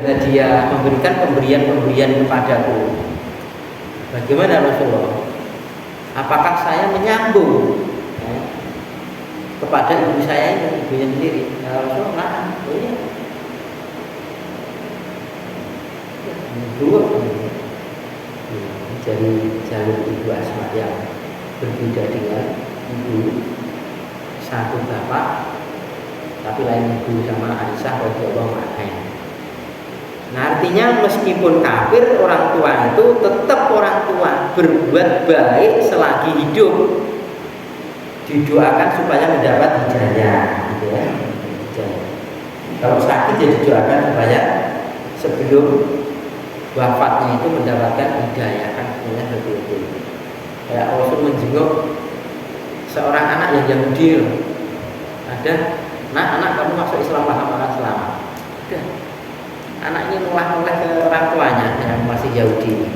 Dia memberikan pemberian-pemberian kepadaku. Bagaimana Rasulullah? Apakah saya menyambung kepada ibu saya yang ibunya sendiri? Ya Rasulullah, dua jadi jalur ibu Asma yang berbeda dengan ibu satu bapak, tapi lain ibu sama Aisyah radhiyallahu anha. Nah, artinya meskipun kafir, orang tua itu tetap orang tua, berbuat baik selagi hidup, didoakan supaya mendapat hidayah, gitu ya. Kalau sakit ya didoakan supaya sebelum wafatnya itu mendapatkan hidayah, kan sebenarnya seperti itu. Kayak Rasul menjenguk seorang anak yang Yahudi, ada, nah anak kamu masuk Islam, paham Islam, udah. Anak ini mulai ke orang tuanya yang masih Yahudi.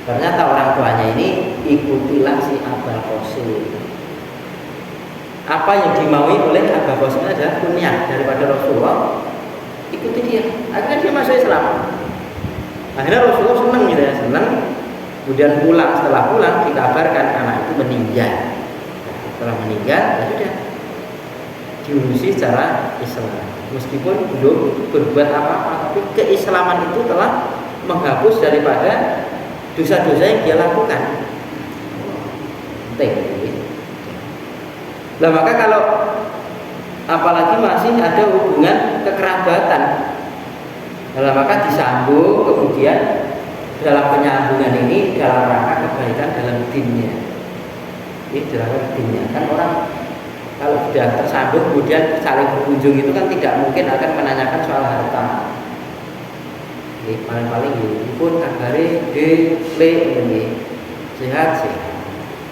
Ternyata orang tuanya ini ikutilah si Abul Qasim. Apa yang dimaui oleh Abul Qasim adalah kunyah daripada Rasulullah. Ikuti dia. Akhirnya dia masuk Islam. Akhirnya Rasulullah senang gitu ya, senang. Kemudian pulang, setelah pulang dikabarkan anak itu meninggal. Setelah meninggal, ya sudah diurusi secara Islam. Meskipun belum berbuat apa-apa, tapi keislaman itu telah menghapus daripada dosa-dosa yang dia lakukan. Penting. Nah, maka kalau apalagi masih ada hubungan kekerabatan, nah, maka disambung kemudian dalam penyambungan ini dalam rangka kebaikan dalam dinnya. Ini dalam dinnya kan orang kalau sudah tersambung kemudian saling berkunjung itu kan tidak mungkin akan menanyakan soal harta. Paling-paling ini pun kabare le sehat sih.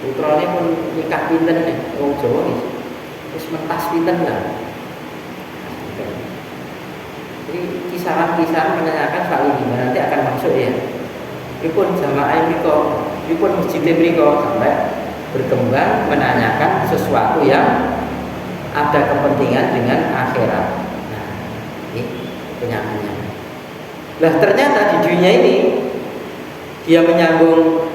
Putrane pun nikah pinten nih, wong Jawa iki. Wis mentas pinten lah. Jadi kisaran-kisaran menanyakan soal ini nanti akan masuk ya. Ini pun jamaah mriko, ini pun masjid mriko sampai berkembang menanyakan sesuatu yang ada kepentingan dengan akhirat. Nah, ini penyambungnya. Nah, ternyata di dunia ini dia menyambung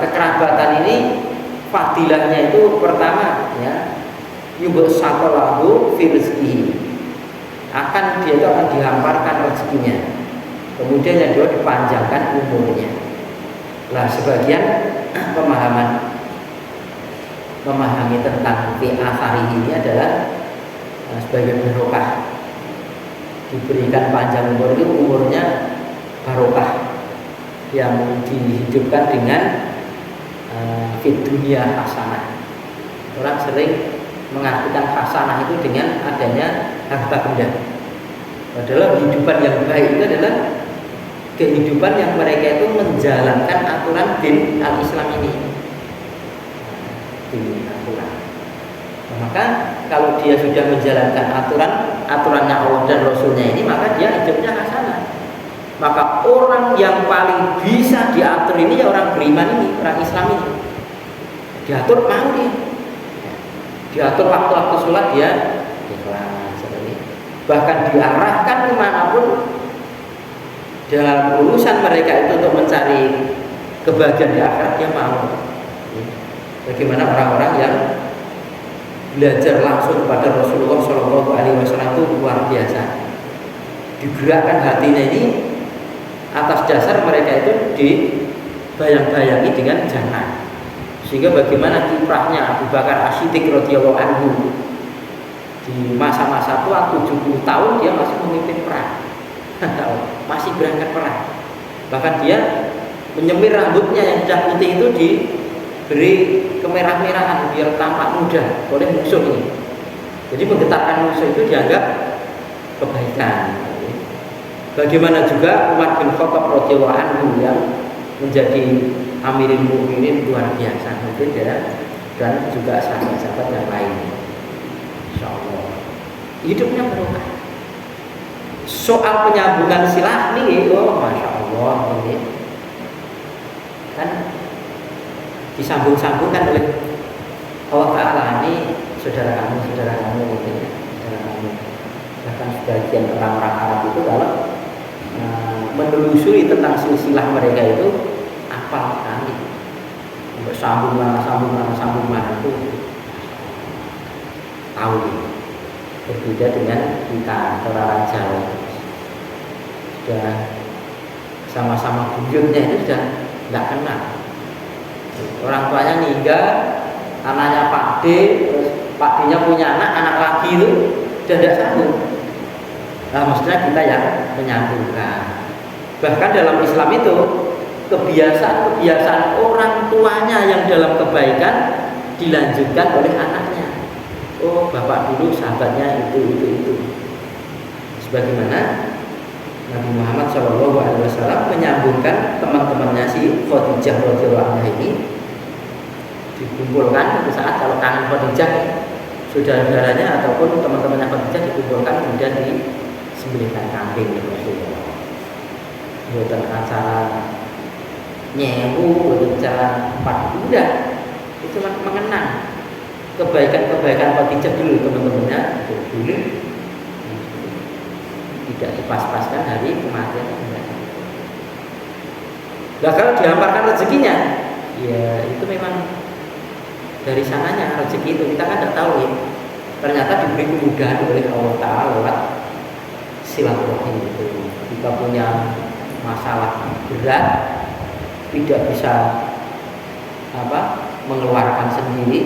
kekerabatan ini, fadilahnya itu pertama ya, yubsatallahu fi rizqihi. Akan dia itu akan dihamparkan rezekinya. Kemudian yang kedua dipanjangkan umurnya. Nah, sebagian memahami tentang fi akhirih ini adalah sebagai barokah, diberikan panjang umur itu umurnya barokah yang dihidupkan dengan fid dunya hasanah. Orang sering mengartikan hasanah itu dengan adanya harta benda. Padahal kehidupan yang baik itu adalah kehidupan yang mereka itu menjalankan aturan din al-Islam ini. Aturan. Nah, maka kalau dia sudah menjalankan aturannya Allah dan Rasulnya ini, maka dia hidupnya hasanah. Maka orang yang paling bisa diatur ini ya orang beriman ini, orang Islam ini. Diatur mau dia. Diatur waktu-waktu sholat dia ikhlas seperti. Bahkan diarahkan kemanapun dalam urusan mereka itu untuk mencari kebahagiaan di akhirat dia mau. Bagaimana orang-orang yang belajar langsung kepada Rasulullah SAW itu luar biasa. Digerakkan hatinya ini atas dasar mereka itu dibayang-bayangi dengan jannah. Sehingga bagaimana kiprahnya Abu Bakar As-Siddiq radhiyallahu anhu di masa-masa tua 70 tahun dia masih memimpin perang. Masih berangkat perang. Bahkan dia menyemir rambutnya yang sudah putih itu diberi kemerah-merahan biar tampak muda oleh musuh ini. Jadi menggetarkan musuh itu dianggap kebaikan. Bagaimana juga Umar bin Khattab radhiyallahu anhu yang menjadi Amirul Mukminin luar biasa mungkin ya, dan juga sahabat-sahabat yang lain. Insyaallah hidupnya berkah. Soal penyambungan silah nih, masya Allah ini kan disambung-sambungkan oleh Allah Taala. Ini saudara kamu mungkin ya, saudara kamu bahkan sebagian orang-orang Arab itu kalau menelusuri tentang silsilah mereka itu apal sekali, sambung mana itu tahu. Berbeda dengan kita orang Jawa, sudah sama-sama buyutnya itu sudah nggak kenal. Orang tuanya meninggal, anaknya Pak D, terus Pak D-nya punya anak lagi itu sudah tidak sambung. Nah, maksudnya kita yang menyambungkan. Bahkan dalam Islam itu kebiasaan orang tuanya yang dalam kebaikan dilanjutkan oleh anaknya. Oh, bapak dulu sahabatnya itu. Sebagaimana Nabi Muhammad SAW menyambungkan teman-temannya si Khadijah radhiyallahu anha ini dikumpulkan suatu saat kalau kangen Khadijah, saudara-saudaranya ataupun teman-temannya Khadijah dikumpulkan kemudian disembelihkan kambing oleh Rasulullah. Bukan acara nyewu, bukan acara empat kuda, itu mengenang kebaikan Khadijah dulu teman-temannya dulu. Tidak dipas-paskan hari kematian. Nah, kalau dihamparkan rezekinya, ya itu memang dari sananya rezeki itu kita kan tidak tahu ya. Ternyata diberi kemudahan oleh Allah Taala lewat silaturahim itu. Kita punya masalah berat, tidak bisa mengeluarkan sendiri,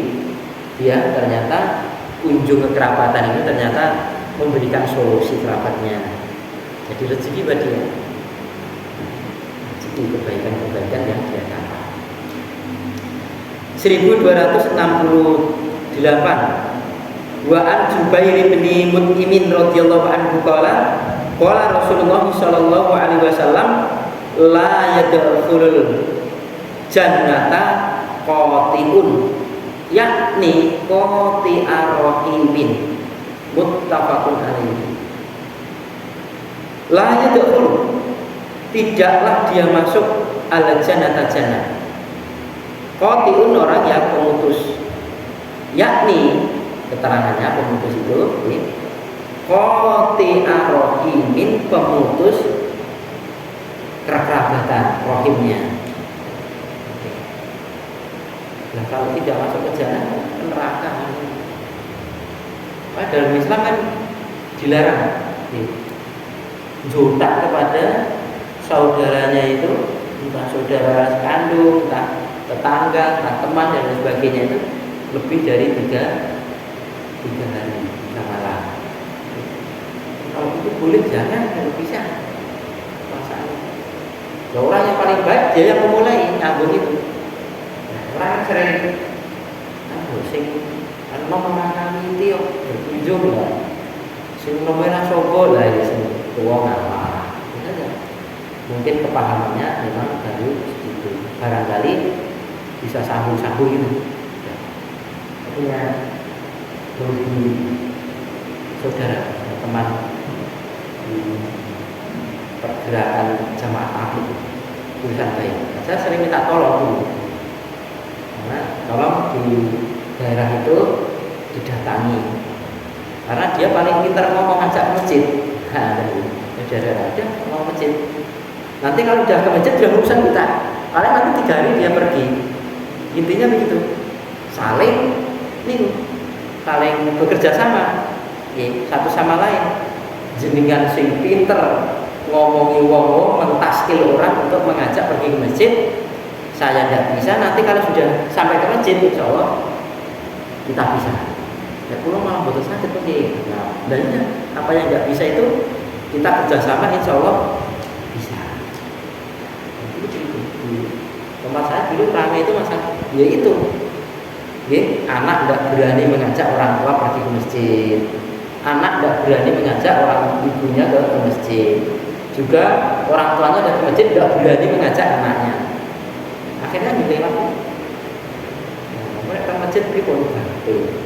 ya ternyata kunjung kekerabatan ini ternyata memberikan solusi kerabatnya. Jadi rezeki bagi dia, rezeki kebaikan yang dia dapat. 1268. Wa an Jubair bin Mut'imin radhiyallahu anhu qala Rasulullah sallallahu alaihi wasallam la yadkhulul jannata qati'un, yakni qati'a rahimin. Muttafaqun alaihi. La yadkhul, tidaklah dia masuk al-jannata jannah. Qati'un, orang yang pemutus, yakni keterangannya pemutus itu qati'a rahimin, pemutus kerabatan rahimnya. Nah, kalau tidak masuk ke jannah neraka. Dalam Islam kan dilarang jutak kepada saudaranya itu, entah saudara kandung, entah tetangga, entah teman dan lain sebagainya, itu lebih dari 3 hari 3 malam. Kalau itu boleh jangan, kalau bisa pasangan. Orang yang paling baik dia yang memulai nyambung itu. Orang yang sering memahami itu ujung lah, sing nomornya sobo lah ya, sing tua ngalah. Mungkin kepahamannya memang baru segitu, barangkali bisa sambung-sambung itu. Punya saudara, teman pergerakan jamaah tabligh tulisan baik. Saya sering minta tolong dulu, karena tolong di daerah itu didatangi, karena dia paling pintar ngomong ngajak masjid. Nah, ada mau masjid. Nanti kalau udah ke masjid sudah urusan kita. Paling nanti 3 hari dia pergi. Intinya begitu. Saling bekerja sama, satu sama lain. Jenengan sing pinter ngomongi wong mentaskil orang untuk mengajak pergi ke masjid. Saya tidak bisa. Nanti kalau sudah sampai ke masjid, insya Allah kita bisa. Ya pulang malah butuh sakit pergi. Nah, dan apa yang tidak bisa itu kita kerjasama, insya Allah bisa. Tempat saya dulu ramai itu masalah, yaitu anak tidak berani mengajak orang tua pergi ke masjid, anak tidak berani mengajak orang ibunya ke masjid, juga orang tuanya dari masjid tidak berani mengajak anaknya. Akhirnya dilewati. Mereka masjid pripun bantu.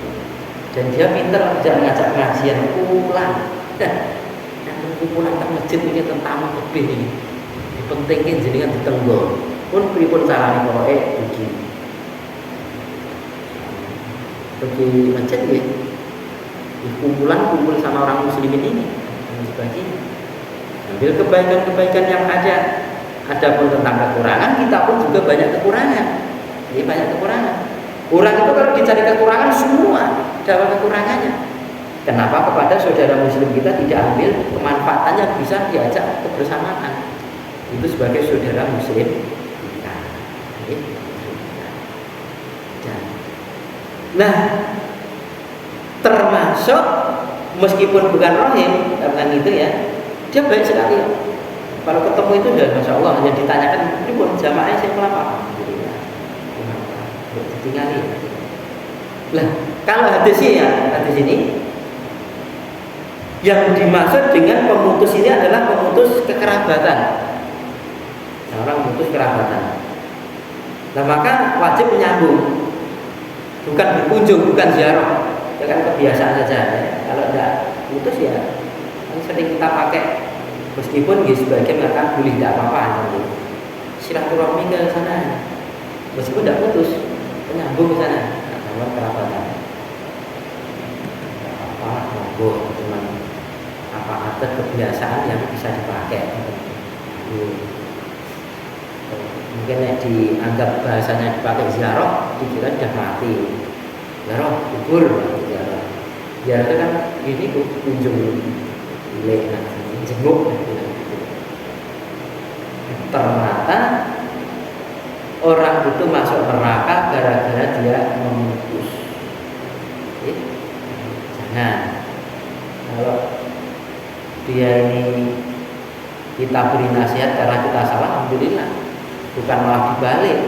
Dan dia pintar ngajak pengajian pulang. Yang kumpulan ke masjid ini tentang lebih ini. Pentingnya jenengan ditenggol. Pun pripun carane pokoke pergi masjid ya. Kumpul sama orang muslimin ini. dan sebagainya. Ambil kebaikan-kebaikan yang ada. Adapun tentang kekurangan, kita pun juga banyak kekurangan. Ini banyak kekurangan. Orang itu kalau dicari kekurangan semua ada kekurangannya. Kenapa kepada saudara muslim kita tidak ambil kemanfaatan yang bisa diajak kebersamaan? Itu sebagai saudara muslim kita. Nah, termasuk meskipun bukan rohim, karena itu ya, dia baik sekali. Kalau ketemu itu sudah masya Allah, hanya ditanyakan, ini pun jamaahnya saya melapa. Ditinggali. Lah, kalau hadis ini yang dimaksud dengan pemutus ini adalah pemutus kekerabatan. Nah, orang memutus kerabatan. Nah, maka wajib menyambung. Bukan berkunjung, bukan ziarah. Ya kan kebiasaan saja ya. Kalau tidak putus ya yang sering kita pakai, meskipun ya, sebagian mengatakan boleh tidak apa-apa gitu. Silaturahmi ke sana. Meskipun tidak putus, menyambung ke sana. Nah, kerabatan. Apa monggo teman, apa adat kebiasaan yang bisa dipakai. Mungkin yang dianggap bahasanya dipakai ziarah, dikira sudah mati. Ziarah kubur, ziarah itu kan ini tuh kunjung jenguk. Ternyata orang itu masuk neraka gara-gara dia memutus. Jangan. Kalau dia ini kita beri nasihat karena kita salah, alhamdulillah. Bukan malah dibalik.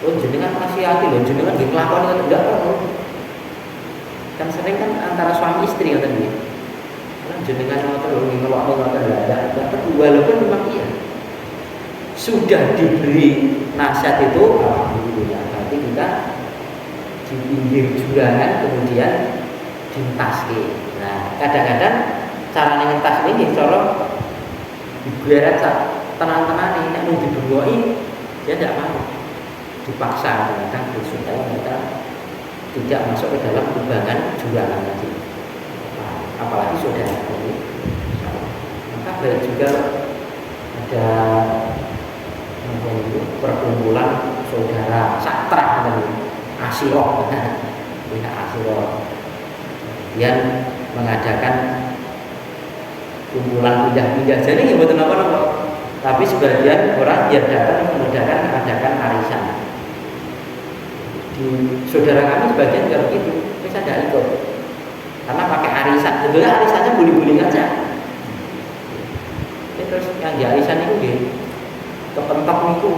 Oh jenengan kasih hati loh, jenengan dikelakoni enggak perlu. Kan sering kan antara suami istri kan gitu. Kan jenengan mau terus ngelok enggak perlu, walaupun memang iya. Sudah diberi nasihat itu alhamdulillah. Berarti kita di pinggir jurang kemudian ditaski. Nah, kadang-kadang cara ngentas ini cara dibiarat tenang-tenang ini mau dibengoi dia tidak mau, dipaksa kadang supaya mereka tidak masuk ke dalam kubangan jualan tadi. Nah, apalagi saudara ini, maka baik juga ada perkumpulan saudara satra dan asiroh, punya asiroh yang mengadakan kumpulan pindah-pindah. Jadi nggak betul apa-apa. Tapi sebagian orang yang datang mengadakan arisan. Di saudara kami sebagian juga begitu, bisa tidak ikut karena pakai arisan. Sebetulnya arisannya boleh-boleh aja. Terus yang di arisan itu dia kepentok itu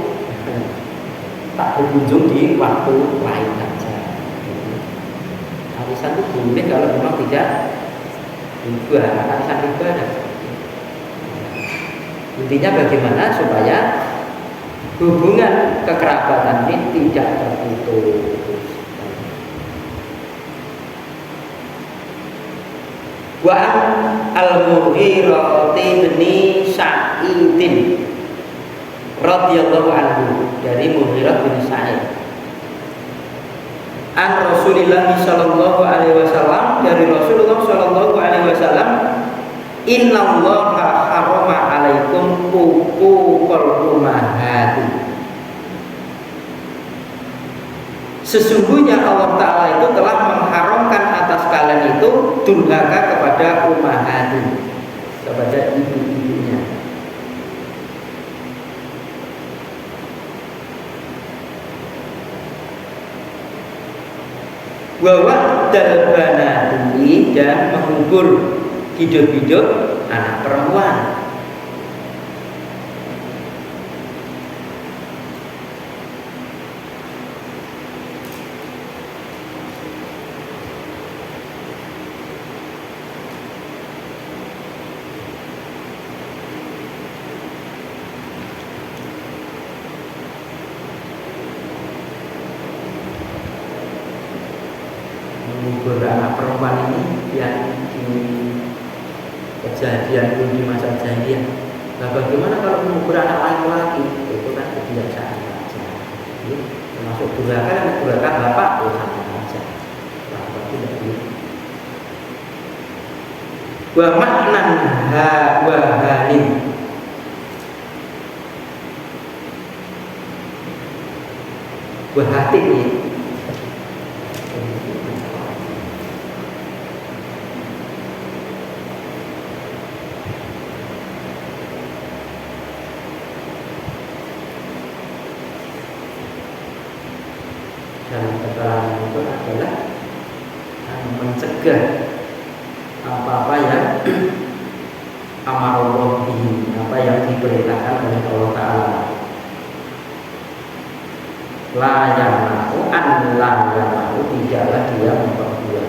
tak berkunjung di waktu lain saja. Arisan itu boleh kalau memang tidak riba, arisan riba ada. Intinya bagaimana supaya hubungan kekerabatan ini tidak terputus. Wa al-Mughirah bin Sa'id radhiyallahu anhu, dari Mughirah bin Sa'id, an Rasulillah sallallahu alaihi wasallam, dari Rasulullah sallallahu alaihi wasallam, innallaha harama alaikum uquqal ummahati. Sesungguhnya Allah Ta'ala itu telah mengharamkan atas kalian itu durhaka kepada ummahati, kepada ibu-ibunya. Wa dalbanati, dan mengubur hidup-hidup anak perempuan. Mengubur anak perempuan ini yang kejadian di masa jahiliyah. Nah, bagaimana kalau mengubur anak laki-laki? Itu kan kebiasaan saja. Termasuk durhaka bapak, sama saja. Bapak tidak boleh. Wa maknan ha wa hanin. Wa hati ini dalam keterangan itu adalah mencegah apa-apa yang amarullah bihi, apa yang diperintahkan oleh Allah Ta'ala. La yamna'u an la yamna'u, tidaklah dia memperbuat.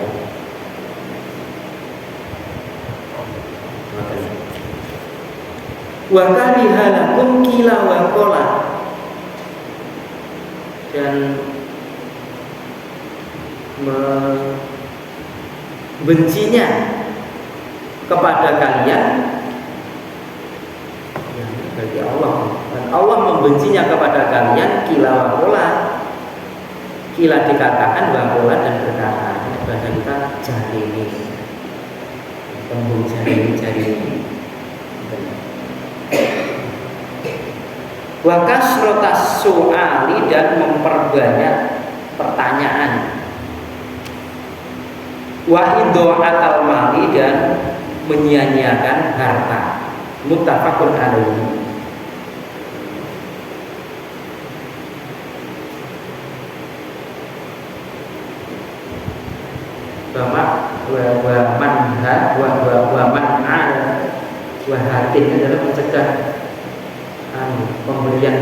Wa kariha lakum kila wa qala, dan bencinya kepada kalian bagi Allah, dan Allah membencinya kepada kalian kila wa qala. Kila dikatakan wa qala dan berkata, bahasa kita jari ini, tembung jari ini. Wa kasrotas su'ali, dan memperbanyak pertanyaan. Wa idha'atal mali, dan menyia-nyiakan harta. Muttafaqun alaihi. Wa manha wa man'al wa hatin adalah mencegah pemberian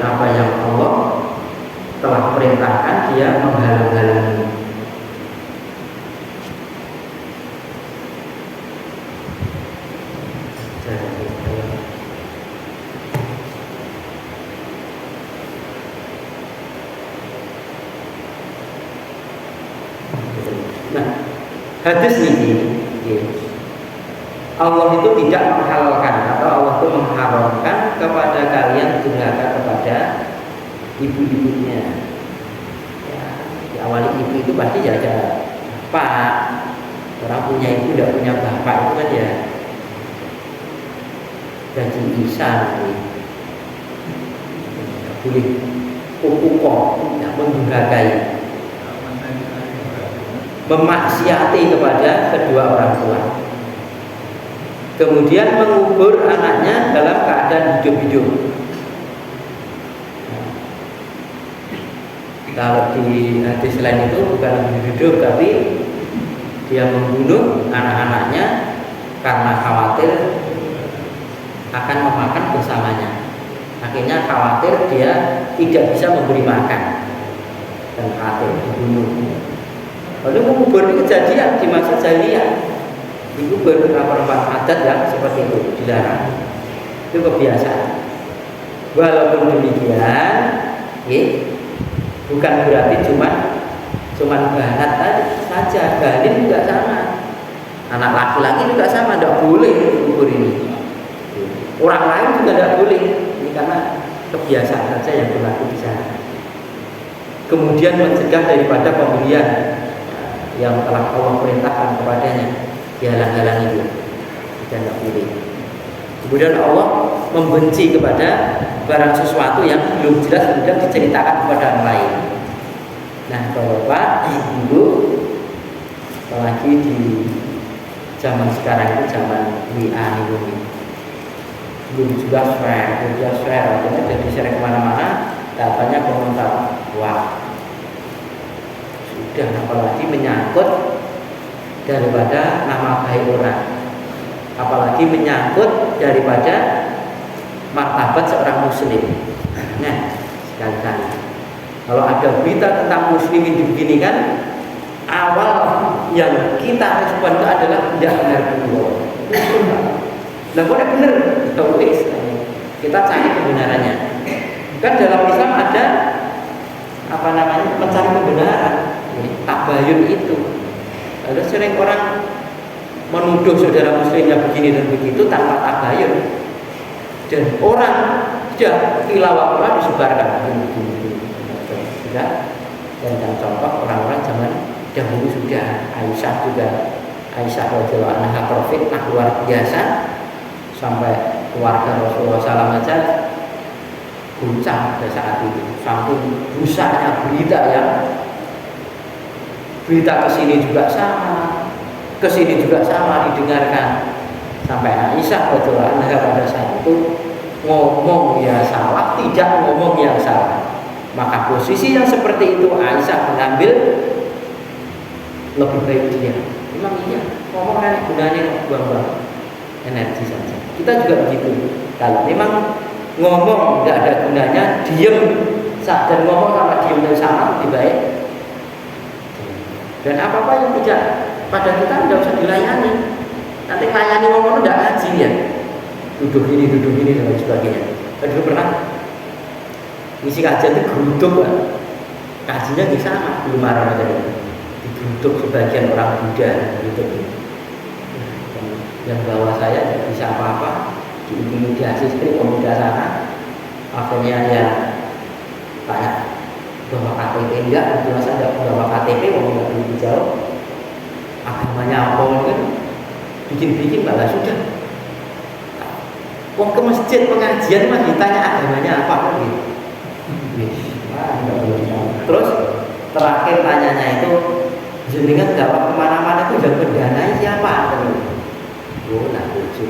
apa yang Allah telah perintahkan, dia menghalang-halangi. Nah, hadis ini Allah itu tidak menghalalkan atau Allah itu mengharamkan kepada kalian durhaka kepada ibu-ibunya. Ya, diawali ibu itu pasti ya ada bapak. Orang punya ibu tidak punya bapak itu kan ya gaji isa nanti. Boleh ukukoh, tidak mendurhakai, memaksiati kepada kedua orang tua. Kemudian mengubur anaknya dalam keadaan hidup-hidup. Kalau di hadis lain itu bukan hidup, tapi dia membunuh anak-anaknya karena khawatir akan memakan bersamanya. Akhirnya khawatir dia tidak bisa memberi makan dan khawatir dibunuh. Lalu mengubur ini kejadian di masa jahiliyah. Itu beberapa adat yang seperti itu dilarang. Itu kebiasaan. Walaupun demikian, bukan berarti cuma banat saja. Balin juga sama. Anak laki-laki juga sama, tidak boleh kubur ini. Orang lain juga tidak boleh. Ini karena kebiasaan saja yang berlaku di sana. Kemudian mencegah daripada pemberian yang telah Allah perintahkan kepadanya. Dihalang-halang itu tidak boleh. Kemudian Allah membenci kepada barang sesuatu yang belum jelas kemudian diceritakan kepada orang lain. Nah, Bapak, Ibu, apalagi di zaman sekarang itu zaman WA ini belum juga share, artinya jadi share kemana-mana, datanya komentar, wah sudah, apalagi menyangkut daripada nama baik orang, apalagi menyangkut daripada martabat seorang muslim. Nah, sekali-kali kalau ada berita tentang muslimin dibeginikan, awal yang kita respon itu adalah tidak benar dulu. Nah, boleh benar, kita cari kebenarannya. Kan dalam Islam ada mencari kebenaran, tabayun itu. Ada sering orang menuduh saudara muslimnya begini dan begitu tanpa tabayun, dan orang sudah tilawah Quran disebarkan. sudah dan contoh orang-orang zaman dahulu sudah. Aisyah juga, Aisyah radhiyallahu anha terfitnah luar biasa sampai keluarga Rasulullah SAW aja guncang pada saat itu, saking busanya berita kesini juga sama, kesini juga sama didengarkan, sampai Aisyah radhiyallahu anha pada saat itu ngomong ya salah, tidak ngomong yang salah. Maka posisi yang seperti itu Aisyah mengambil lebih baik dia. Memang iya, ngomong kan gunanya buang-buang energi saja. Kita juga begitu. Kalau memang ngomong nggak ada gunanya, diem dan ngomong sama diem dan sama lebih baik. Dan apa-apa yang tidak pada kita tidak usah dilayani. Nanti layani ngomong tidak ngaji ya. Duduk ini dan lain sebagainya. Dulu pernah ngisi kajian itu geruduk kan. Kajinya di sama, belum marah aja. Digeruduk sebagian orang Buddha gitu. Yang bawa saya tidak bisa apa-apa, diintimidasi seperti pemuda sana. Akhirnya ya Pak bawa KTP enggak, jelas ada bawa KTP, mau nggak begitu jauh. Agamanya apa kan? Bikin-bikin malah sudah. Wong ke masjid pengajian mah ditanya agamanya apa kan gitu. Terus terakhir tanyanya itu jenengan dakwah kemana-mana itu yang berdanai siapa? Oh, nah lucu.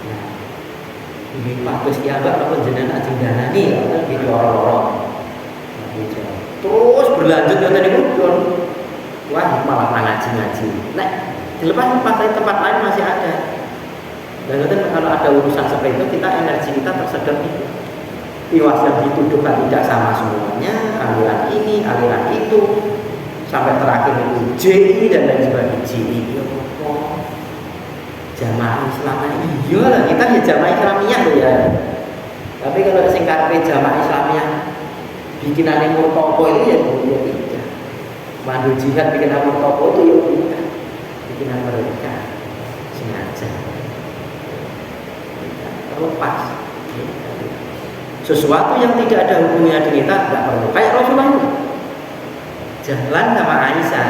Nah, ini patus kiamat apa jenengan ajeng danani ya gitu orang-orang. Terus berlanjut ya tadi udah. Wah, malah ngaji-ngaji. Nah, dilepas tempat lain masih ada. Dan kalau ada urusan seperti itu, kita energi kita tersedot itu. Tiwas yang dituduhkan tidak sama semuanya, aliran ini, aliran itu, sampai terakhir itu JI dan lain sebagainya. JI jamaah Islamiyah, iya lah kita ya jamaah Islamiyah ya. Tapi kalau singkat jamaah Islamiyah bikinannya Murtopo itu ya tidak. Mandu jihad bikinan Murtopo itu ya tidak. Bikinan mereka sengaja. Lepas sesuatu yang tidak ada hubungannya dengan kita tidak perlu. Kayak Rasulullah itu jalan sama Aisyah,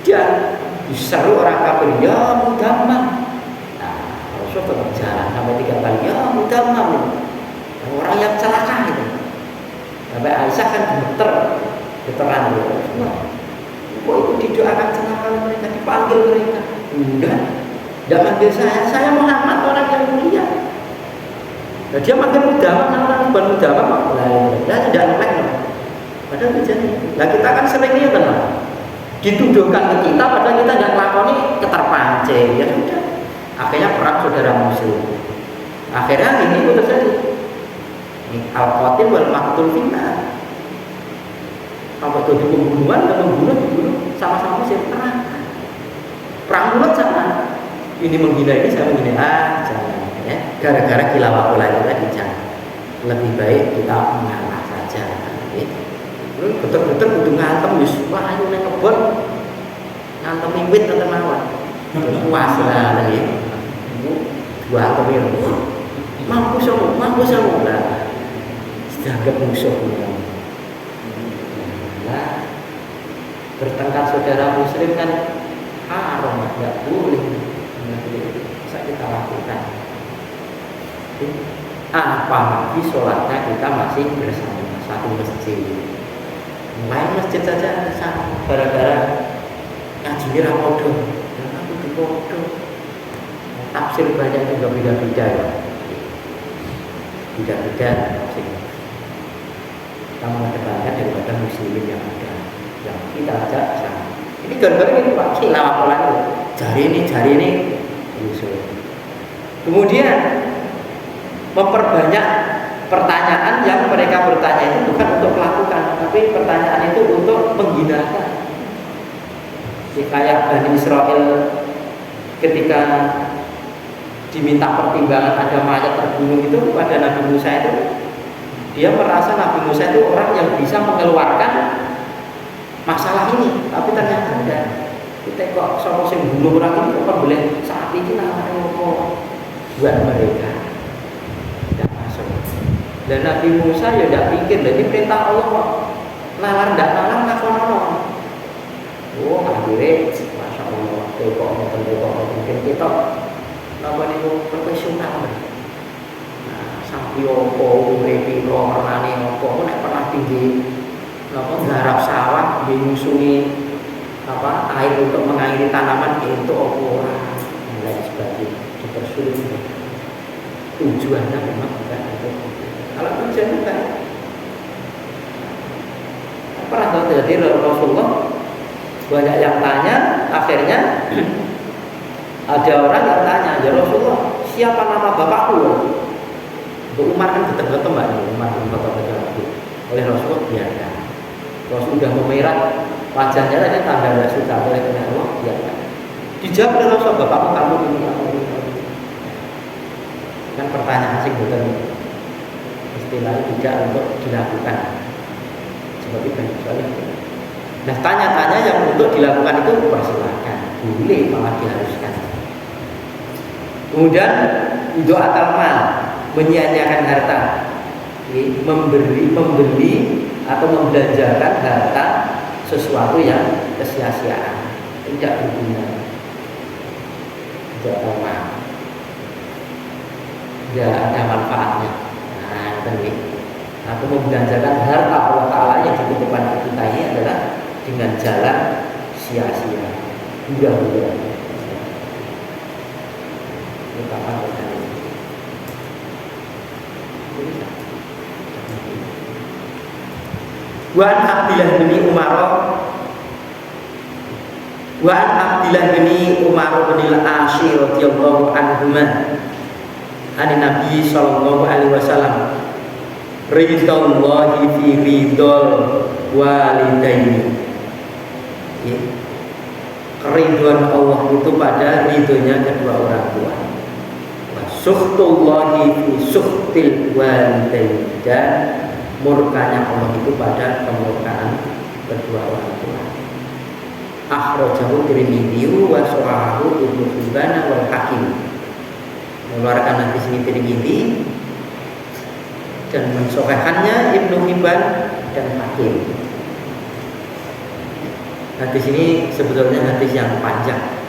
dia diseru orang kafir ya mudammam. Nah, Rasul tetap jalan sampai 3 kali ya mudammam. Orang yang celaka itu. Sampai Aisyah kan gemeteran gitu. Kok itu didoakan celaka mereka, dipanggil mereka? Enggak, tidak manggil saya Muhammad orang yang mulia. Nah, dia makin mudah, orang bukan mudah apa? Nah, tidak nolak. Padahal terjadi. Nah, kita kan sering ini tenang. Dituduhkan ke kita, padahal kita tidak melakoni keterpancing. Ya sudah. Akhirnya perang saudara muslim. Akhirnya ini pun terjadi. Al-Qatil wal Maqtul finnar. Apa itu pembunuhan dan membunuh dibunuh sama-sama muslim perang mulut sama. Ini menghina ini, saya menghina jangan. Ya, gara-gara kilawah pola itu tadi jangan. Lebih baik kita mengalah saja. Ya. Betul-betul kudu ngantem wis wah ayo ning kebon ngantem wit tenten mawon. Puas lah tadi. Dua kemir. Mampu semua lah. Dianggap musuh. Nah, bertengkar saudara muslim kan haram, tidak boleh. Bisa kita lakukan. Apalagi sholatnya kita masih bersama satu masjid. Main masjid saja sama gara-gara ngaji rapodo, aku di podo. Tafsir banyak juga beda-beda ya. Beda-beda tafsir. Kita mengedepankan daripada muslimin yang ada, yang kita ajak sama. Ini gara-gara ini Pak kilawah pola itu. Jari ini musuh. Kemudian memperbanyak pertanyaan yang mereka bertanya itu bukan untuk melakukan, tapi pertanyaan itu untuk menghinakan. Kayak Bani Israel ketika diminta pertimbangan ada mayat terbunuh itu kepada Nabi Musa itu, dia merasa Nabi Musa itu orang yang bisa mengeluarkan masalah ini, tapi ternyata enggak. Kita kok sama sing bunuh orang ini kok boleh saat ini namanya apa buat mereka tidak masuk. Dan Nabi Musa ya tidak pikir, jadi perintah Allah kok nalar ndak nalar nakono. Oh, akhirnya masya Allah, tekok mungkin kita napa niku profesional. Nah, sampai opo uripe lorane opo nek pernah tinggi napa garap sawah nyusui apa air untuk mengairi tanaman itu opo ora dan lain sebagainya dipersulit. Tujuannya memang bukan untuk kalau tujuannya bukan pernah terjadi Rasulullah banyak yang tanya, akhirnya ada orang yang tanya, ya Rasulullah, siapa nama bapakku? Untuk Umar kan betul-betul mbak, Umar betul-betul oleh Rasulullah biarkan. Rasul sudah memerah wajahnya, ada tanda tidak suka oleh Allah biarkan. Dijawab oleh Rasul, bapakmu kamu ini, kamu ini. Kan pertanyaan asing betul. Istilahnya tidak untuk dilakukan. Seperti banyak sekali. Nah tanya-tanya yang untuk dilakukan itu persilakan, boleh malah diharuskan. Kemudian doa mal, menyia-nyiakan harta, membeli atau membelanjakan harta sesuatu yang kesia-siaan, tidak berguna. Doa mal, tidak ada manfaatnya. Nah, ini atau membelanjakan harta Allah Ta'ala yang dititipkan kita ini adalah dengan jalan sia-sia, mudah-mudahan. Kapan berkali? Wan Abdillah bin Umar, Wan Abdillah bin Umar bin al-Ashi radhiyallahu anhuma, an Nabi sallallahu alaihi wasallam, ridhallahi fi ridhal walidaini. Keriduan Allah itu pada ridhonya kedua orang tua. Sukhtullahi fi sukhtil walidaini, dan murkanya Allah itu pada kemurkaan kedua orang tua. Akhrajahu Tirmidzi wa sahahahu Ibnu Hibban wal Hakim. Mengeluarkan hadis ini Tirmidzi dan mensahihkannya Ibnu Hibban dan Hakim. Hadis ini sebetulnya hadis yang panjang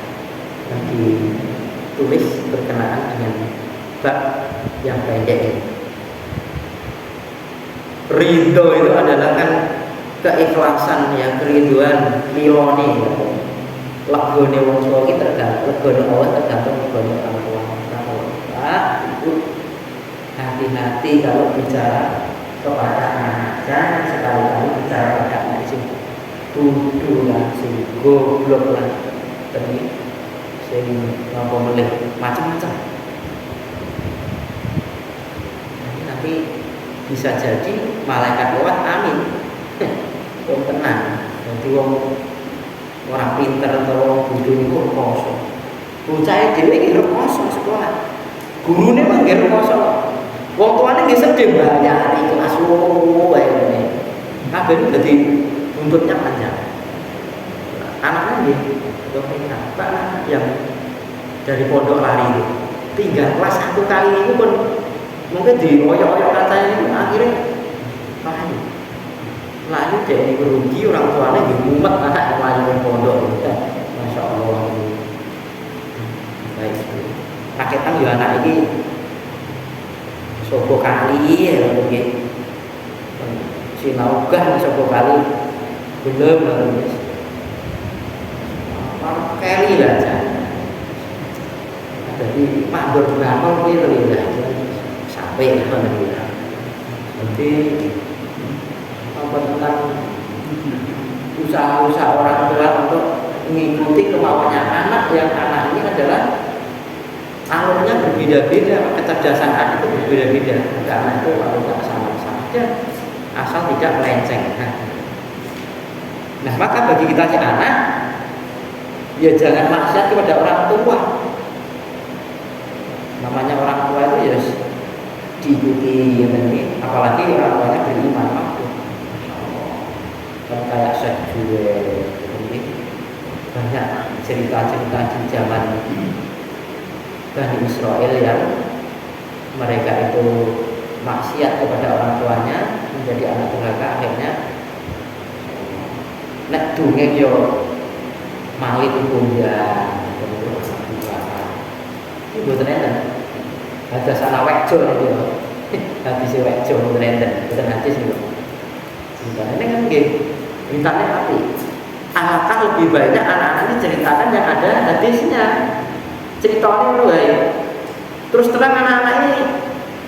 yang ditulis berkenaan dengan bab yang pendek ini. Ridho itu adalah kan keikhlasan ya, keriduan miloni ya. Legone wong tua iki tergantung legone Allah, tergantung legone orang tua. Kalau itu hati-hati kalau bicara kepada anak, jangan sekali-kali bicara pada anak itu tuduh langsung goblok lah, tapi sing ngapa melih macam-macam. Tapi bisa jadi malaikat lewat, amin. Wong tenang, jadi wong orang pinter atau bodoh itu rekoso. Bocah dhewe iki rekoso sekolah. Gurune mah nggih rekoso. Wong tuane nggih sedih bayari kelas loro wae ngene. Kabeh dadi buntutnya panjang. Anaknya nggih Pak yang dari pondok lari itu. Tinggal kelas 1 kali itu pun mungkin dioyok-oyok katanya itu akhirnya layu. Layu jadi rugi, orang tuanya dimumet anak yang layu di pondok itu. Masya Allah. Baik. Rakyatan juga anak ini sobo kali ya begitu. Sinaugah sobo kali belum lagi. Kali aja. Jadi pandur berapa ini lah. Sampai mana kita. Nanti tentang usaha-usaha orang tua untuk mengikuti kemauannya anak, yang anak ini adalah alurnya berbeda-beda, kecerdasan anak itu berbeda-beda. Karena itu kalau tidak sama saja, asal tidak melenceng. Nah, maka bagi kita si anak, ya jangan maksiat kepada orang tua. Namanya orang tua itu ya diikuti, apalagi orang tuanya beriman. Kan kayak Syekh Juwe, banyak cerita-cerita di zaman Bani Israel yang mereka itu maksiat kepada orang tuanya, menjadi anak durhaka, akhirnya nek dongeng yo malit kondang ini buat enten ada sana wekjo nih yo hadis wekjo buat enten bukan hadis nih ceritanya ini kan gini ceritanya apa alangkah lebih banyak anak-anak ini ceritakan yang ada hadisnya ceritanya loh ya terus terang anak-anak ini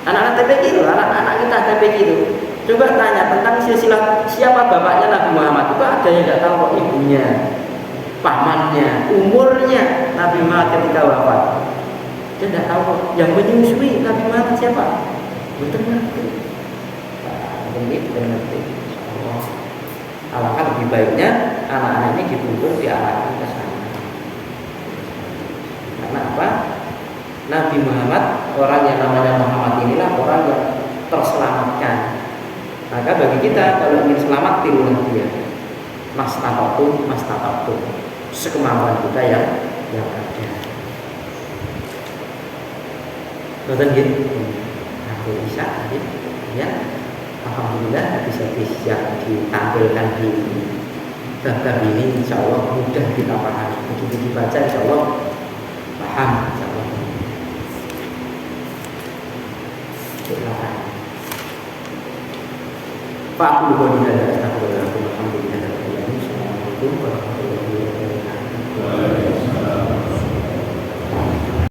anak-anak TPQ itu anak-anak kita TPQ itu coba tanya tentang silsilah siapa bapaknya Nabi Muhammad itu ada yang nggak tahu kok ibunya pamannya umurnya Nabi Muhammad ketika wafat dia nggak tahu kok yang menyusui Nabi Muhammad siapa betul ngerti betul ngerti alangkah lebih baiknya anak-anak ini dituntun diarahkan ke sana karena apa Nabi Muhammad orang yang namanya Muhammad inilah orang yang terselamatkan maka bagi kita kalau ingin selamat tirulah dia mas tatatu sekemampuan kita yang ada betul gitu aku bisa ya alhamdulillah hadis-hadis yang ditampilkan di bab ini insya Allah mudah kita pahami begitu dibaca insya Allah paham insya Allah silakan Pak Abu Bakar Alhamdulillah Assalamualaikum warahmatullahi wabarakatuh.